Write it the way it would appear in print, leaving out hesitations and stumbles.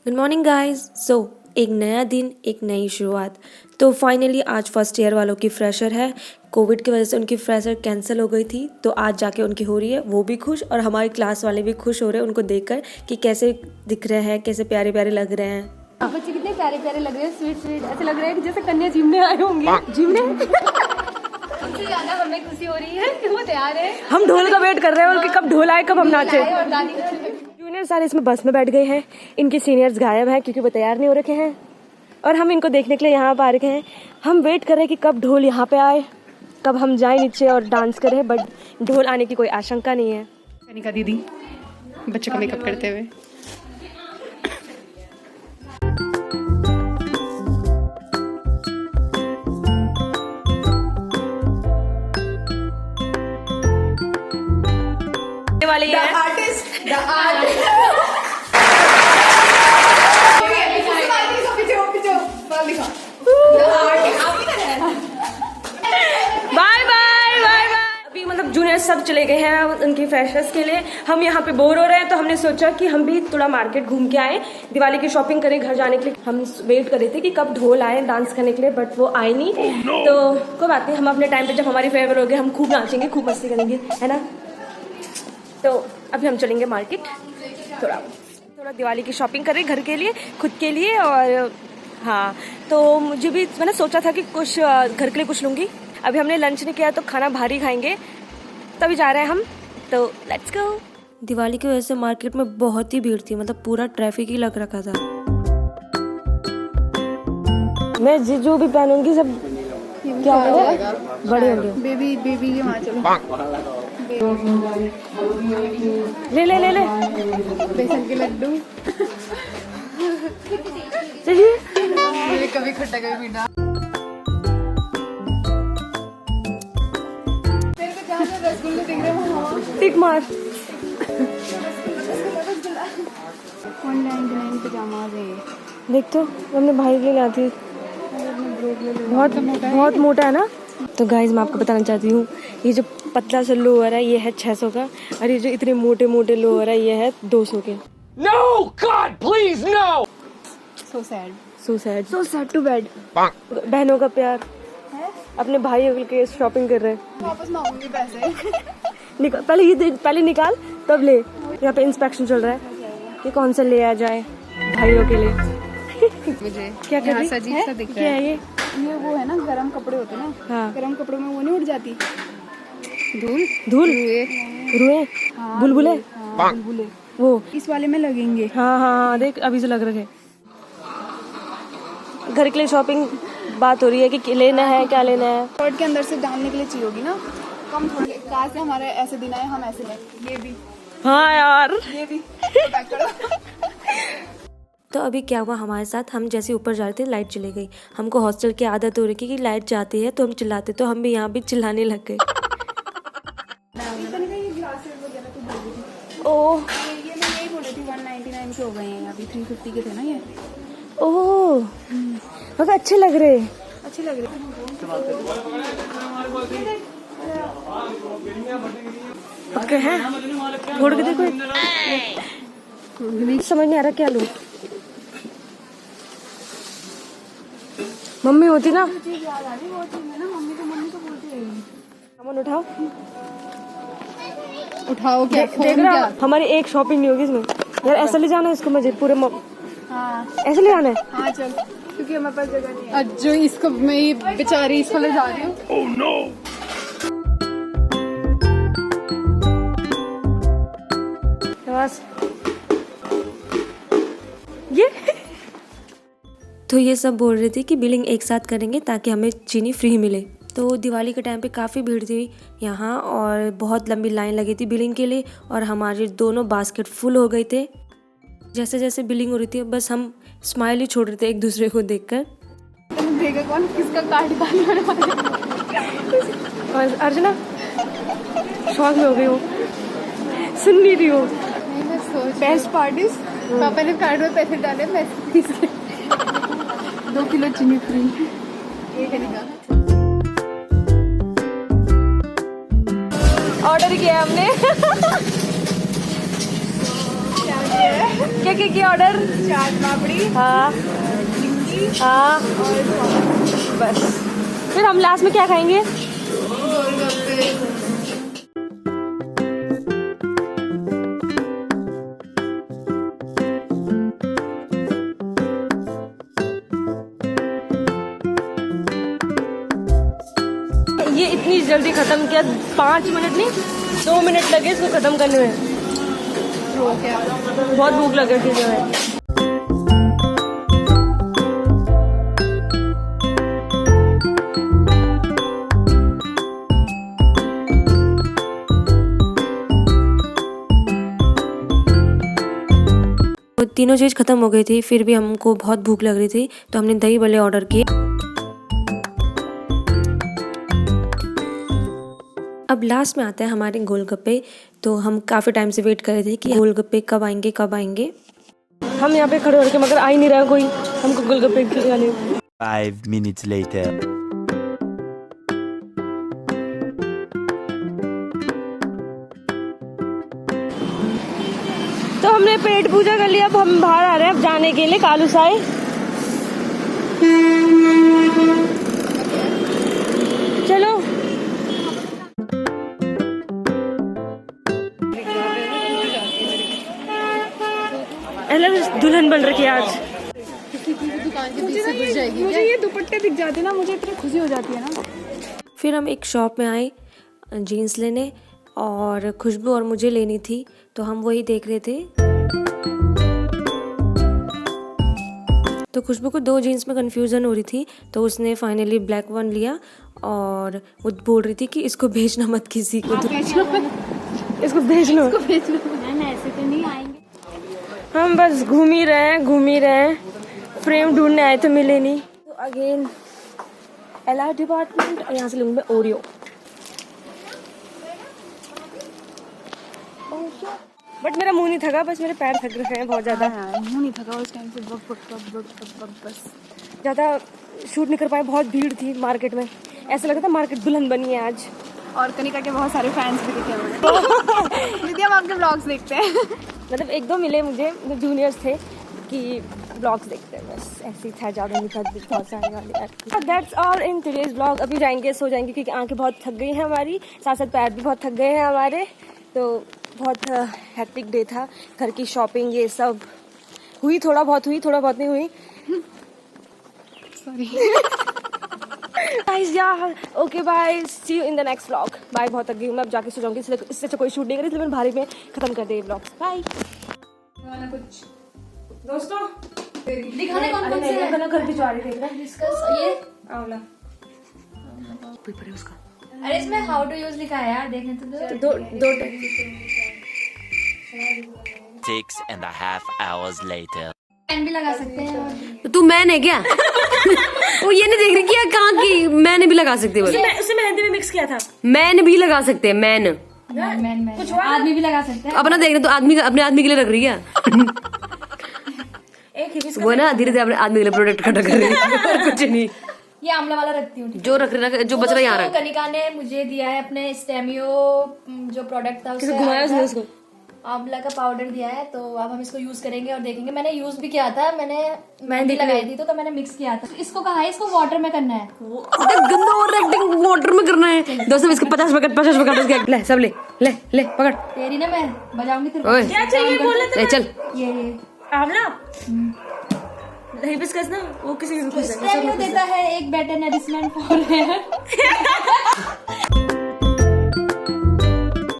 Good morning guys. एक नया दिन, एक नई शुरुआत। तो फाइनली आज फर्स्ट ईयर वालों की फ्रेशर है। कोविड की वजह से उनकी फ्रेशर कैंसिल हो गई थी, तो आज जाके उनकी हो रही है। वो भी खुश और हमारी क्लास वाले भी खुश हो रहे हैं उनको देखकर कि कैसे दिख रहे हैं, कैसे प्यारे प्यारे लग रहे हैं। बच्चे कितने प्यारे प्यारे लग रहे हैं, स्वीट स्वीट। ऐसे लग रहा है कि जैसे कन्या जिमने आए होंगे। जिमने उनसे ज्यादा हमें खुशी हो रही है कि वो तैयार है। हम ढोल का वेट कर रहे हैं उनके कब ढोल आए, कब हम नाचे। और दादी जूनियर सारे इसमें बस में बैठ गए हैं। इनके सीनियर्स गायब हैं क्योंकि वो तैयार नहीं हो रखे हैं और हम इनको देखने के लिए यहाँ पर आ रखे हैं। हम वेट कर रहे हैं कि कब ढोल यहाँ पे आए, कब हम जाएं नीचे और डांस करें, बट ढोल आने की कोई आशंका नहीं है। कनिका दीदी बच्चों का मेकअप करते हुए। वाले ये हैं। Bye bye bye bye. अभी मतलब जूनियर सब चले गए हैं उनकी फ्रेशर्स के लिए। हम यहाँ पे बोर हो रहे हैं तो हमने सोचा कि हम भी थोड़ा मार्केट घूम के आए, दिवाली की शॉपिंग करें घर जाने के लिए। हम वेट कर रहे थे कि कब ढोल आए डांस करने के लिए, बट वो आए नहीं। तो कोई बात नहीं, हम अपने टाइम पे जब हमारी फेवरेट हो गए हम खूब नाचेंगे, खूब मस्ती करेंगे, है ना। तो अभी हम चलेंगे मार्केट, थोड़ा दिवाली की शॉपिंग करें घर के लिए, खुद के लिए। और हाँ, तो मुझे भी मैंने सोचा था कि कुछ घर के लिए कुछ लूँगी। अभी हमने लंच नहीं किया तो खाना भारी खाएंगे, तभी जा रहे हैं हम। तो लेट्स गो। दिवाली की वजह से मार्केट में बहुत ही भीड़ थी, मतलब पूरा ट्रैफिक ही लग रखा था। मैं जो भी पहनूंगी सब क्या होगा, बड़े होंगे। बेबी बेबी के वहाँ चलो। ले ले ले ले बेसन के लड्डू। चलिए। कभी खट्टा कभी मीठा। तेरे को जहाँ से रसगुल्ले दिख रहे हैं टिक मार। 199 पजामा है। देख तो हमने भाई के लिए ला थी, बहुत मोटा है ना। तो गाइज मैं आपको बताना चाहती हूँ, ये जो पतला सा लोअर है ये है 600 का, और ये जो इतने मोटे मोटे लोअर है ये है 200 के। No, God, please, no! So sad. So sad to bed. बहनों का प्यार है? अपने भाई के शॉपिंग कर रहे हैं। वापस मांगूंगी पैसे। पहले निकाल तब ले। यहाँ पे इंस्पेक्शन चल रहा है कि कौन सा ले आ जाए भाइयों के लिए। मुझे क्या कर रही अजीब सा दिख रहा क्या है ये? ये वो है ना, गरम कपड़े होते हैं ना। हाँ। गरम कपड़ों में वो नहीं उड़ जाती धूल रुए हाँ, बुलबुले हाँ, बुलबुले वो। इस वाले में लगेंगे। हाँ देख अभी से लग रहे। घर के लिए शॉपिंग बात हो रही है कि लेना है, क्या लेना है। शर्ट के अंदर से डालने के लिए चाहिए होगी ना, कम थोड़ी। कहाँ से हमारे ऐसे दिन आए, हम ऐसे लें। ये भी, हाँ यार, ये भी पैक कर दो। तो अभी क्या हुआ हमारे साथ, हम जैसे ऊपर जा रहे थे लाइट चली गई। हमको हॉस्टल की आदत हो रही कि लाइट जाती है तो हम चिल्लाते, तो हम भी यहाँ भी चिल्लाने लग गए। ओह ये मैं यही बोल रही थी, 199 के हो गए हैं अभी। 350 के थे ना ये। ओह मगर अच्छे लग रहे, अच्छे लग रहे। पक्के हैं, फोड़ के देखो। समझ नहीं आ रहा क्या लूं। मम्मी होती ना, सामान उठाओ उठाओ क्या देख रहा, हमारी एक शॉपिंग नहीं होगी इसमें। यार ऐसा ले जाना है इसको मुझे पूरे हाँ ऐसे ले आना है। हाँ चल, क्योंकि हमारे पास जगह नहीं है। जो इसको मैं ये बेचारी इसको ले जा रही हूँ। Oh no! ये तो ये सब बोल रहे थे कि बिलिंग एक साथ करेंगे ताकि हमें चीनी फ्री मिले। तो दिवाली के टाइम पे काफ़ी भीड़ थी यहाँ और बहुत लंबी लाइन लगी थी बिलिंग के लिए, और हमारे दोनों बास्केट फुल हो गए थे। जैसे जैसे बिलिंग हो रही थी बस हम स्माइल ही छोड़ रहे थे एक दूसरे को देखकर। देगा कौन किसका कार्ड डालने वाला। और अर्चना शौक में हो गई हो, सुन नहीं रही हो। बेस्ट पार्टीज, पापा ने कार्ड में पैसे डाले, मैं 2 किलो चीनी फ्री। एक ऑर्डर किया हमने। क्या है क्या क्या किया ऑर्डर? चाट पापड़ी, हाँ हाँ बस। फिर हम लास्ट में क्या खाएंगे? ये इतनी जल्दी खत्म किया, 5 मिनट नहीं 2 मिनट लगे इसको खत्म करने में। बहुत भूख लग रही थी जो है। तीनों चीज़ खत्म हो गई थी, फिर भी हमको बहुत भूख लग रही थी तो हमने दही बल्ले ऑर्डर किए। अब लास्ट में आते हैं हमारे गोलगप्पे। तो हम काफ़ी टाइम से वेट कर रहे थे कि गोलगप्पे कब आएंगे कब आएंगे। हम यहाँ पे खड़े होकर मगर आ ही नहीं रहा कोई हमको गोलगप्पे खिलाने। 5 minutes later. तो हमने पेट पूजा कर लिया, अब हम बाहर आ रहे हैं अब जाने के लिए कालूसाई। चलो दुल्हन बन रखी है आज। दुकान के पीछे घुस जाएगी। मुझे ये दुपट्टे दिख जाते ना, मुझे इतनी खुशी हो जाती है ना। फिर हम एक शॉप में आए जीन्स लेने, और खुशबू और मुझे लेनी थी तो हम वही देख रहे थे। तो खुशबू को 2 जीन्स में कंफ्यूजन हो रही थी तो उसने फाइनली ब्लैक वन लिया, और वो बोल रही थी कि इसको भेजना मत किसी को, इसको भेज लो। ऐसे तो नहीं आएंगे। हम बस घूम ही रहे हैं। फ्रेम ढूंढने आए थे, मिले नहीं। तो अगेन LR डिपार्टमेंट, और यहाँ से लूँगी मैं ओरियो। बट मेरा मुंह नहीं थका, बस मेरे पैर थक रहे हैं बहुत ज़्यादा। मुंह नहीं थका उस टाइम से, बस ज़्यादा शूट नहीं कर पाए, बहुत भीड़ थी मार्केट में। ऐसा लगा था मार्केट दुल्हन बनी है आज। और कनिका के बहुत सारे फैंस भी दिखे हमें। दीदी हम आपके ब्लॉग्स देखते हैं। मतलब 1-2 मिले मुझे, जो जूनियर्स थे कि ब्लॉग्स देखते हैं, बस ऐसे ही था, ज़्यादा नहीं था, बहुत सारे वाले। That's all in today's blog. अभी जाएंगे, सो जाएंगे क्योंकि आंखें बहुत थक गई हैं हमारी, साथ साथ पैर भी बहुत थक गए हैं हमारे। तो बहुत हैक्टिक डे था, घर की शॉपिंग ये सब हुई, थोड़ा बहुत नहीं हुई। सॉरी गाइस, या okay bye, see you in the next vlog. Bye, बहुत थक गई हूँ मैं, अब जाके सो जाऊंगी, इससे अच्छा कोई शूट नहीं करी, इसलिए मैंने भारी में खत्म कर दिया व्लॉग। बाय कुछ दोस्तों, दिखाने कौन से है? घर की ज्वारी देख रहा है, डिस्कस ये आंवला पेपर है उसका। अरे इसमें हाउ टू यूज लिखा है यार, देखने तो दो 6.5 hours later. पेन भी लगा सकते हैं। तू मैन है क्या? वो ये नहीं देख रही क्या कहाँ की? मैंने भी लगा सकते हैं, उससे मेहंदी में मिक्स किया था। मैन भी लगा सकते हैं, मैन मैन आदमी भी लगा सकते हैं। अपना देख रहे तो आदमी अपने आदमी के लिए रख रही है। वो ना धीरे धीरे अपने आदमी के लिए प्रोडक्ट इकट्ठा कर रही है, कुछ नहीं। ये आंवला वाला रखती हूँ, जो रख रहा, जो बच रहा है यहाँ रख। कनिका ने मुझे दिया है अपने स्टेमियो जो प्रोडक्ट था उससे घुमाया उसने उसको, आंवला का पाउडर दिया है। तो अब हम इसको यूज करेंगे और देखेंगे। मैंने यूज भी किया था, मैंने मेहंदी लगाई थी तो मैंने मिक्स किया था। इसको कहा है इसको वाटर में करना है। गंदा और एक्टिंग वाटर में करना है। दोस्तों इसके 50 पकड़ ले, सब ले पकड़। तेरी ना मैं बजाऊंगी तेरे ओए, को। क्या चाहिए बोले ए, चल ये आंवला हिबिस्कस ना, वो किसी भी स्टेमियो देता है एक बेटर नरिशमेंट फॉर हेयर।